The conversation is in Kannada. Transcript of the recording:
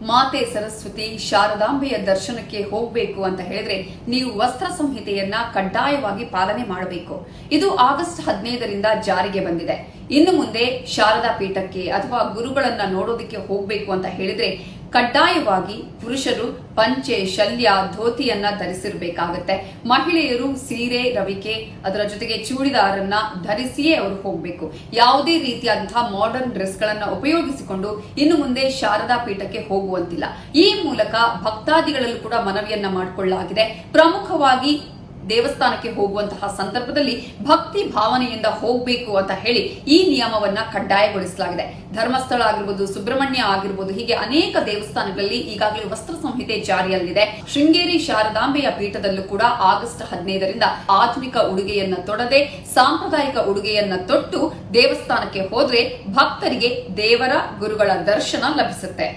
ಮಾತೆ ಸರಸ್ವತಿ ಶಾರದಾಂಬೆಯ ದರ್ಶನಕ್ಕೆ ಹೋಗಬೇಕು ಅಂತ ಹೇಳಿದ್ರೆ ನೀವು ವಸ್ತ್ರ ಸಂಹಿತೆಯನ್ನ ಕಡ್ಡಾಯವಾಗಿ ಪಾಲನೆ ಮಾಡಬೇಕು. ಇದು ಆಗಸ್ಟ್ 15ರಿಂದ ಜಾರಿಗೆ ಬಂದಿದೆ. ಇನ್ನು ಮುಂದೆ ಶಾರದಾ ಪೀಠಕ್ಕೆ ಅಥವಾ ಗುರುಗಳನ್ನ ನೋಡೋದಕ್ಕೆ ಹೋಗಬೇಕು ಅಂತ ಹೇಳಿದ್ರೆ ಕಡ್ಡಾಯವಾಗಿ ಪುರುಷರು ಪಂಚೆ, ಶಲ್ಯ, ಧೋತಿಯನ್ನ ಧರಿಸಿರ್ಬೇಕಾಗತ್ತೆ. ಮಹಿಳೆಯರು ಸೀರೆ, ರವಿಕೆ, ಅದರ ಜೊತೆಗೆ ಚೂಡಿದಾರನ್ನ ಧರಿಸಿಯೇ ಅವರು ಹೋಗಬೇಕು. ಯಾವುದೇ ರೀತಿಯಾದಂತಹ ಮಾಡರ್ನ್ ಡ್ರೆಸ್ ಗಳನ್ನ ಉಪಯೋಗಿಸಿಕೊಂಡು ಇನ್ನು ಮುಂದೆ ಶಾರದಾ ಪೀಠಕ್ಕೆ ಹೋಗುವಂತಿಲ್ಲ. ಈ ಮೂಲಕ ಭಕ್ತಾದಿಗಳಲ್ಲೂ ಕೂಡ ಮನವಿಯನ್ನ ಮಾಡಿಕೊಳ್ಳಲಾಗಿದೆ. ಪ್ರಮುಖವಾಗಿ ದೇವಸ್ಥಾನಕ್ಕೆ ಹೋಗುವಂತಹ ಸಂದರ್ಭದಲ್ಲಿ ಭಕ್ತಿ ಭಾವನೆಯಿಂದ ಹೋಗಬೇಕು ಅಂತ ಹೇಳಿ ಈ ನಿಯಮವನ್ನ ಕಡ್ಡಾಯಗೊಳಿಸಲಾಗಿದೆ. ಧರ್ಮಸ್ಥಳ ಆಗಿರ್ಬೋದು, ಸುಬ್ರಹ್ಮಣ್ಯ ಆಗಿರ್ಬೋದು, ಹೀಗೆ ಅನೇಕ ದೇವಸ್ಥಾನಗಳಲ್ಲಿ ಈಗಾಗಲೇ ವಸ್ತ್ರ ಸಂಹಿತೆ ಜಾರಿಯಲ್ಲಿದೆ. ಶೃಂಗೇರಿ ಶಾರದಾಂಬೆಯ ಪೀಠದಲ್ಲೂ ಕೂಡ ಆಗಸ್ಟ್ 15ರಿಂದ ಆಧುನಿಕ ಉಡುಗೆಯನ್ನ ತೊಡದೆ ಸಾಂಪ್ರದಾಯಿಕ ಉಡುಗೆಯನ್ನ ತೊಟ್ಟು ದೇವಸ್ಥಾನಕ್ಕೆ ಹೋದ್ರೆ ಭಕ್ತರಿಗೆ ದೇವರ ಗುರುಗಳ ದರ್ಶನ ಲಭಿಸುತ್ತೆ.